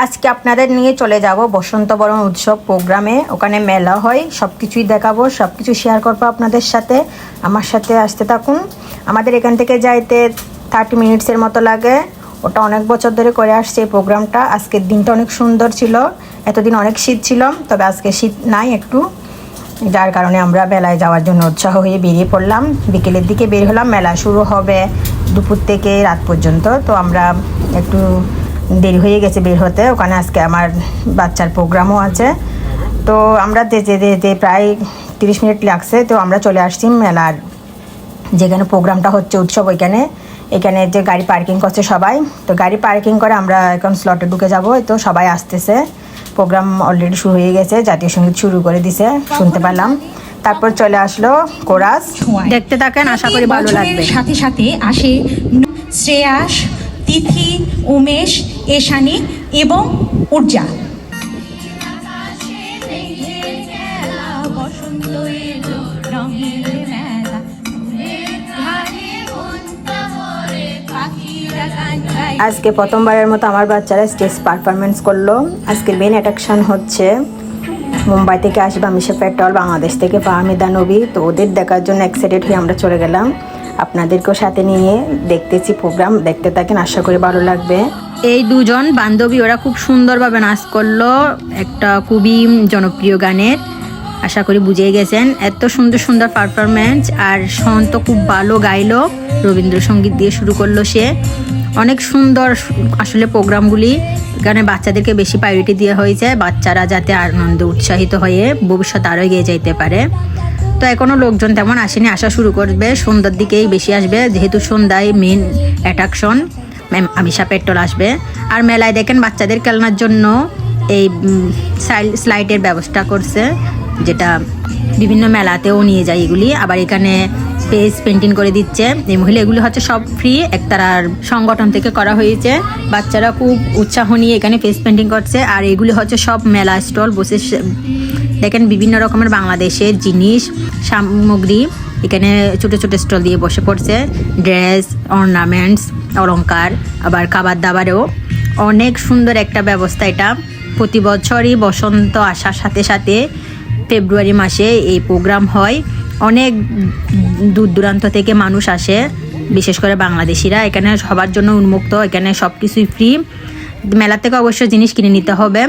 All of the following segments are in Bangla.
আজকে আপনাদের নিয়ে চলে যাব বসন্ত বরণ উৎসব প্রোগ্রামে। ওখানে মেলা হয়, সব কিছুই দেখাবো, সব কিছু শেয়ার করবো আপনাদের সাথে। আমার সাথে আসতে থাকুন। আমাদের এখান থেকে যাইতে 30 মিনিটসের মতো লাগে। ওটা অনেক বছর ধরে করে আসছে এই প্রোগ্রামটা। আজকের দিনটা অনেক সুন্দর ছিল। এতদিন অনেক শীত ছিল, তবে আজকে শীত নাই একটু, যার কারণে আমরা মেলায় যাওয়ার জন্য উৎসাহ হয়ে বেরিয়ে পড়লাম। বিকেলের দিকে বের হলাম। মেলা শুরু হবে দুপুর থেকে রাত পর্যন্ত, তো আমরা একটু দেরি হয়ে গেছে বের হতে। ওখানে আজকে আমার বাচ্চার প্রোগ্রামও আছে, তো আমরা যেতে যেতে প্রায় 30 মিনিট লাগছে। তো আমরা চলে আসছি মেলার যেখানে প্রোগ্রামটা হচ্ছে, উৎসব ওইখানে। এখানে যে গাড়ি পার্কিং করছে সবাই, তো গাড়ি পার্কিং করে আমরা এখন স্লটে ঢুকে যাব। তো সবাই আসতেছে, প্রোগ্রাম অলরেডি শুরু হয়ে গেছে, জাতীয় সঙ্গীত শুরু করে দিছে, শুনতে পেলাম। তারপর চলে আসলো কোরাস। দেখতে থাকেন, আশা করি ভালো লাগবে। সাথে সাথে আসে শ্রেয়াস, তিথি, উমেশ, এশানী এবং ঊর্জা। আজকে প্রথমবারের মতো আমার বাচ্চারা স্টেজ পারফরমেন্স করলো। আজকের মেন অ্যাট্রাকশন হচ্ছে মুম্বাই থেকে আসবে আমিশা পেট্রোল, বাংলাদেশ থেকে ফাহমিদা নবী। তো ওদের দেখার জন্য এক্সাইটেড হয়ে আমরা চলে গেলাম। আপনাদেরকেও সাথে নিয়ে দেখতেছি প্রোগ্রাম, দেখতে থাকেন, আশা করি ভালো লাগবে। এই দুজন বান্ধবী ওরা খুব সুন্দরভাবে নাচ করলো একটা খুবই জনপ্রিয় গানের। আশা করি বুঝে গেছেন, এত সুন্দর সুন্দর পারফরমেন্স। আর শোন তো খুব ভালো গাইলো, রবীন্দ্রসঙ্গীত দিয়ে শুরু করলো সে। অনেক সুন্দর আসলে প্রোগ্রামগুলি। এখানে বাচ্চাদেরকে বেশি প্রায়োরিটি দেওয়া হয়েছে, বাচ্চারা যাতে আনন্দে উৎসাহিত হয়ে ভবিষ্যতে আরও এগিয়ে যেতে পারে। তো এখনও লোকজন তেমন আসেনি, আসা শুরু করবে সন্ধ্যার দিকেই বেশি আসবে, যেহেতু সন্ধ্যায় মেন অ্যাট্রাকশন আমিশা পেট্রোল আসবে। আর মেলায় দেখেন বাচ্চাদের খেলনার জন্য এই স্লাইডের ব্যবস্থা করছে, যেটা বিভিন্ন মেলাতেও নিয়ে যায় এগুলি। আবার এখানে ফেস পেন্টিং করে দিচ্ছে এই মহিলা। এগুলি হচ্ছে সব ফ্রি, একতারার সংগঠন থেকে করা হয়েছে। বাচ্চারা খুব উৎসাহ নিয়ে এখানে ফেস পেন্টিং করছে। আর এগুলি হচ্ছে সব মেলা স্টল বসে দেখেন বিভিন্ন রকমের বাংলাদেশের জিনিস সামগ্রী এখানে ছোটো ছোটো স্টল দিয়ে বসে পড়ছে। ড্রেস, অর্নামেন্টস, অলংকার, আবার খাবার দাবারেও অনেক সুন্দর একটা ব্যবস্থা এটা। প্রতি বছরই বসন্ত আসার সাথে সাথে ফেব্রুয়ারি মাসে এই প্রোগ্রাম হয়। অনেক দূর দূরান্ত থেকে মানুষ আসে, বিশেষ করে বাংলাদেশিরা। এখানে সবার জন্য উন্মুক্ত, এখানে সব কিছুই ফ্রি। মেলা থেকে অবশ্য জিনিস কিনে নিতে হবে,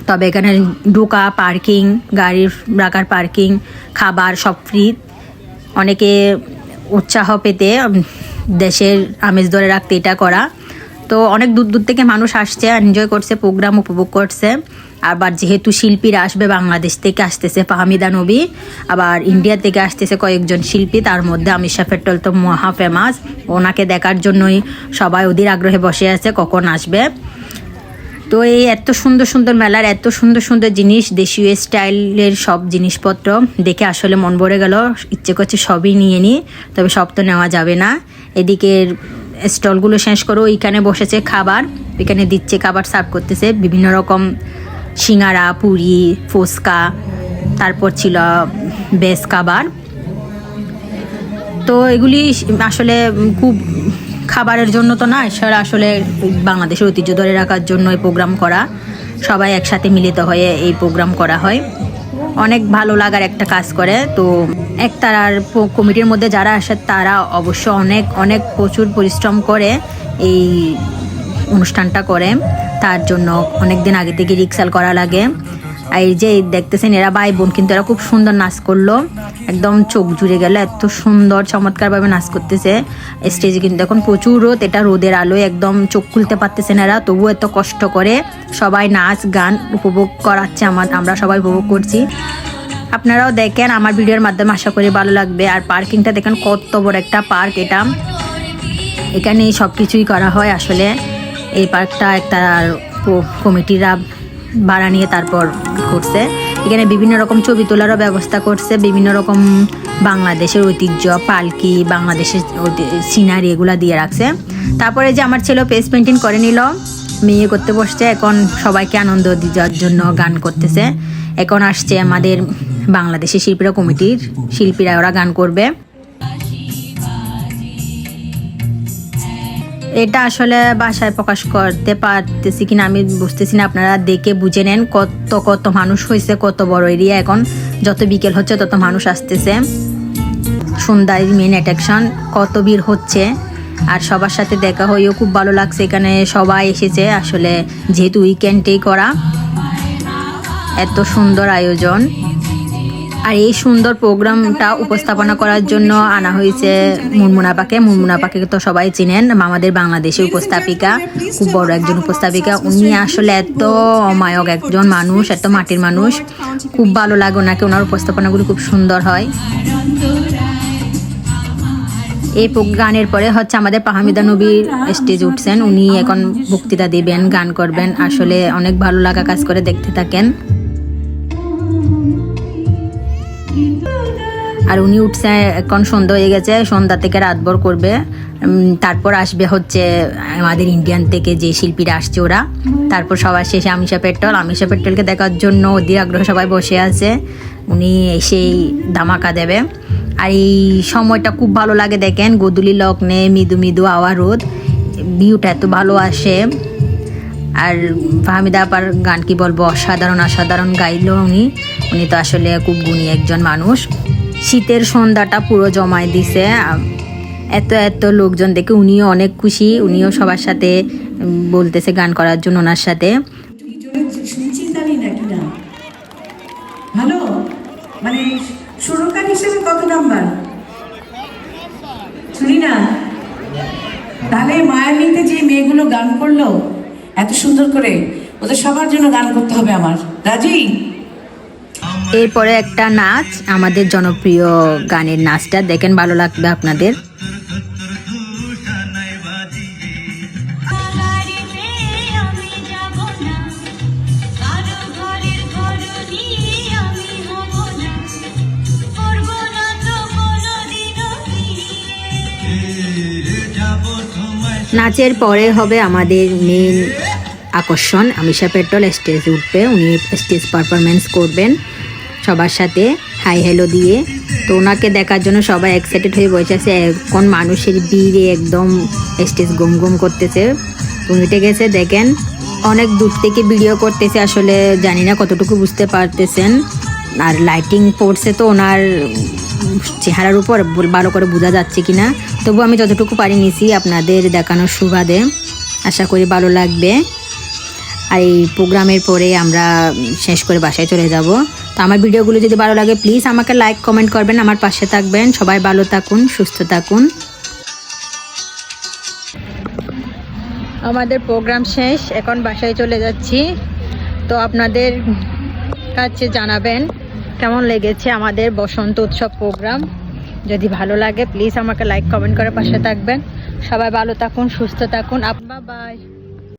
তবে এখানে ঢোকা, পার্কিং, গাড়ির রাখার পার্কিং, খাবার সব ফ্রি। অনেকে উৎসাহ পেতে দেশের আমেজ ধরে রাখতে এটা করা। তো অনেক দূর দূর থেকে মানুষ আসছে, এনজয় করছে, প্রোগ্রাম উপভোগ করছে। আবার যেহেতু শিল্পীরা আসবে, বাংলাদেশ থেকে আসতেছে ফাহমিদা নবী, আবার ইন্ডিয়া থেকে আসতেছে কয়েকজন শিল্পী, তার মধ্যে আমিশা পেট্রোল তো মহা ফেমাস। ওনাকে দেখার জন্যই সবাই অধীর আগ্রহে বসে আছে কখন আসবে। তো এই এত সুন্দর সুন্দর মেলার এত সুন্দর সুন্দর জিনিস, দেশীয় স্টাইলের সব জিনিসপত্র দেখে আসলে মন ভরে গেল। ইচ্ছে করছে সবই নিয়ে নিই, তবে সব তো নেওয়া যাবে না। এদিকের স্টলগুলো শেষ করো, এইখানে বসেছে খাবার, এখানে দিচ্ছে খাবার, সার্ভ করতেছে বিভিন্ন রকম সিঙ্গারা, পুরি, ফুচকা, তারপর ছিল বেশ খাবার। তো এগুলি আসলে খুব খাবারের জন্য তো না, সেটা আসলে বাংলাদেশের ঐতিহ্য ধরে রাখার জন্য এই প্রোগ্রাম করা। সবাই একসাথে মিলিত হয়ে এই প্রোগ্রাম করা হয়, অনেক ভালো লাগার একটা কাজ করে। তো একতারার কমিটির মধ্যে যারা আসে তারা অবশ্য অনেক অনেক প্রচুর পরিশ্রম করে এই অনুষ্ঠানটা করে। তার জন্য অনেক দিন আগে থেকে রিহার্সাল করা লাগে। আর এই যে দেখতেছেন এরা ভাই বোন, কিন্তু এরা খুব সুন্দর নাচ করলো, একদম চোখ জুড়ে গেল, এত সুন্দর চমৎকারভাবে নাচ করতেছে। স্টেজে কিন্তু এখন প্রচুর রোদ, এটা রোদের আলোয় একদম চোখ খুলতে পারতেছেন এরা, তবুও এত কষ্ট করে সবাই নাচ গান উপভোগ করাচ্ছে। আমরা সবাই উপভোগ করছি, আপনারাও দেখেন আমার ভিডিওর মাধ্যমে, আশা করি ভালো লাগবে। আর পার্কিংটা দেখেন কত বড় একটা পার্ক এটা, এখানে সব কিছুই করা হয় আসলে। এই পার্কটা একটা কমিটিরা ভাড়া নিয়ে তারপর করছে। এখানে বিভিন্ন রকম ছবি তোলারও ব্যবস্থা করছে, বিভিন্ন রকম বাংলাদেশের ঐতিহ্য, পালকি, বাংলাদেশের সিনারি এগুলা দিয়ে রাখছে। তারপরে যে আমার ছেলে পেজ পেন্টিং করে নিল, মেয়ে করতে বসছে, এখন সবাইকে আনন্দ দেওয়ার জন্য গান করতেছে। এখন আসছে আমাদের বাংলাদেশের শিল্পীরা, কমিটির শিল্পীরা, ওরা গান করবে। এটা আসলে ভাষায় প্রকাশ করতে পারতেছি কিনা আমি বুঝতেছি না, আপনারা দেখে বুঝে নেন কত কত মানুষ হয়েছে, কত বড় এরিয়া। এখন যত বিকেল হচ্ছে তত মানুষ আসতেছে। সন্ধ্যায় মেন অ্যাট্রাকশন, কত ভিড় হচ্ছে। আর সবার সাথে দেখা হয়েও খুব ভালো লাগছে, এখানে সবাই এসেছে আসলে, যেহেতু উইকেন্ডেই করা, এত সুন্দর আয়োজন। আর এই সুন্দর প্রোগ্রামটা উপস্থাপনা করার জন্য আনা হয়েছে মুনমুনাপাকে। মুনমুনাপাকে তো সবাই চিনেন, আমাদের বাংলাদেশের উপস্থাপিকা, খুব বড় একজন উপস্থাপিকা। উনি আসলে এত অমায়ক একজন মানুষ, এত মাটির মানুষ, খুব ভালো লাগে ওনাকে, ওনার উপস্থাপনাগুলি খুব সুন্দর হয়। এই গানের পরে হচ্ছে আমাদের ফাহমিদা নবীর স্টেজ উঠছেন, উনি এখন বক্তৃতা দিবেন, গান করবেন। আসলে অনেক ভালো লাগা কাজ করে, দেখতে থাকেন। আর উনি উঠছে, এখন সন্ধ্যা হয়ে গেছে, সন্ধ্যা থেকে রাতভর করবে। তারপর আসবে হচ্ছে আমাদের ইন্ডিয়ান থেকে যে শিল্পীরা আসছে ওরা। তারপর সবার শেষে আমিষা পেট্রোলকে দেখার জন্য অধীর আগ্রহ সবাই বসে আছে, উনি এসেই ধামাকা দেবে। আর এই সময়টা খুব ভালো লাগে, দেখেন গোধূলি লগ্নে মৃদু মৃদু আওয়া রোদ, ভিউটা এত ভালো আসে। আর ফাহমিদা আপার গান কি বলবো, অসাধারণ গাইলো উনি তো আসলে খুব গুণী একজন মানুষ। শীতের সন্ধ্যাটা পুরো জমায় দিছে, এত লোকজন দেখে উনিও অনেক খুশি, উনিও সবার সাথে বলতেছে গান করার জন্য ওনার সাথে। ভালো, মানে সুরকার হিসেবে কত নাম্বার শুনি না? তাহলে মায়াবীতে যে মেয়েগুলো গান করলো এত সুন্দর করে, ওদের সবার জন্য গান করতে হবে আমার। রাজি? এরপরে একটা নাচ, আমাদের জনপ্রিয় গানের নাচটা দেখেন, ভালো লাগবে আপনাদের। নাচের পরে হবে আমাদের মেন আকর্ষণ, আমিষা পেট্রোল স্টেজে উঠবে, উনি স্টেজ পারফরমেন্স করবেন সবার সাথে হাই হ্যালো দিয়ে। তো ওনাকে দেখার জন্য সবাই এক্সাইটেড হয়ে বসে আছে, এখন মানুষের ভিড়ে একদম স্টেজ গম করতেছে। উঠে গেছে, দেখেন অনেক দূর থেকে ভিডিও করতেছে, আসলে জানি না কতটুকু বুঝতে পারতেছেন। আর লাইটিং পড়ছে তো ওনার চেহারার উপর ভালো করে বোঝা যাচ্ছে কিনা, তবু আমি যতটুকু পারি নিছি আপনাদের দেখানোর সুবাদে, আশা করি ভালো লাগবে। আর এই প্রোগ্রামের পরে আমরা শেষ করে বাসায় চলে যাব। তো আমার ভিডিওগুলো যদি ভালো লাগে প্লিজ আমাকে লাইক কমেন্ট করবেন, আমার পাশে থাকবেন। সবাই ভালো থাকুন, সুস্থ থাকুন। আমাদের প্রোগ্রাম শেষ, এখন বাসায় চলে যাচ্ছি। তো আপনাদের কাছে জানাবেন কেমন লেগেছে আমাদের বসন্ত উৎসব প্রোগ্রাম। যদি ভালো লাগে প্লিজ আমাকে লাইক কমেন্ট করে পাশে থাকবেন। সবাই ভালো থাকুন, সুস্থ থাকুন। বাই।